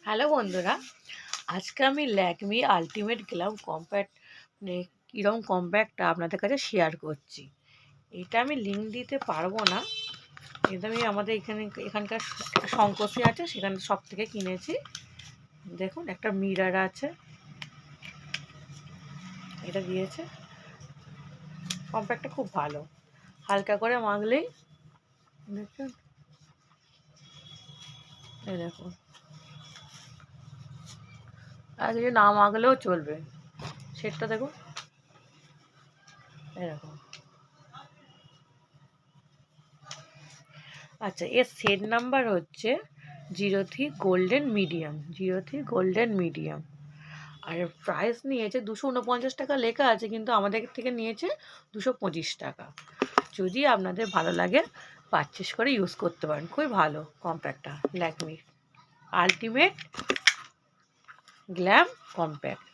Hello বন্ধুরা, আজকে আমি ল্যাকমি আলটিমেট গ্লাম কম্প্যাক্ট মানে কীরকম কম্প্যাক্টটা আপনাদের কাছে শেয়ার করছি। এটা আমি লিঙ্ক দিতে পারবো না, কিন্তু আমি আমাদের এখানকার একটা শঙ্করশ্রী আছে, সেখানে সব থেকে কিনেছি। দেখুন, একটা মিরার আছে, এটা দিয়েছে। কম্প্যাক্টটা খুব ভালো, হালকা করে মাখলেই দেখুন, এই দেখুন, আর কিছু না মাখলেও চলবে। সেটটা দেখুন, এরকম। আচ্ছা, এর সেট নাম্বার হচ্ছে 03 গোল্ডেন মিডিয়াম। আর প্রাইস নিয়েছে 249 টাকা লেখা আছে, কিন্তু আমাদের থেকে নিয়েছে 225 টাকা। যদি আপনাদের ভালো লাগে পারচেস করে ইউজ করতে পারেন, খুবই ভালো কম্প্যাক্টটা, ল্যাকমির আলটিমেট গ্ল্যাম কম্প্যাক্ট।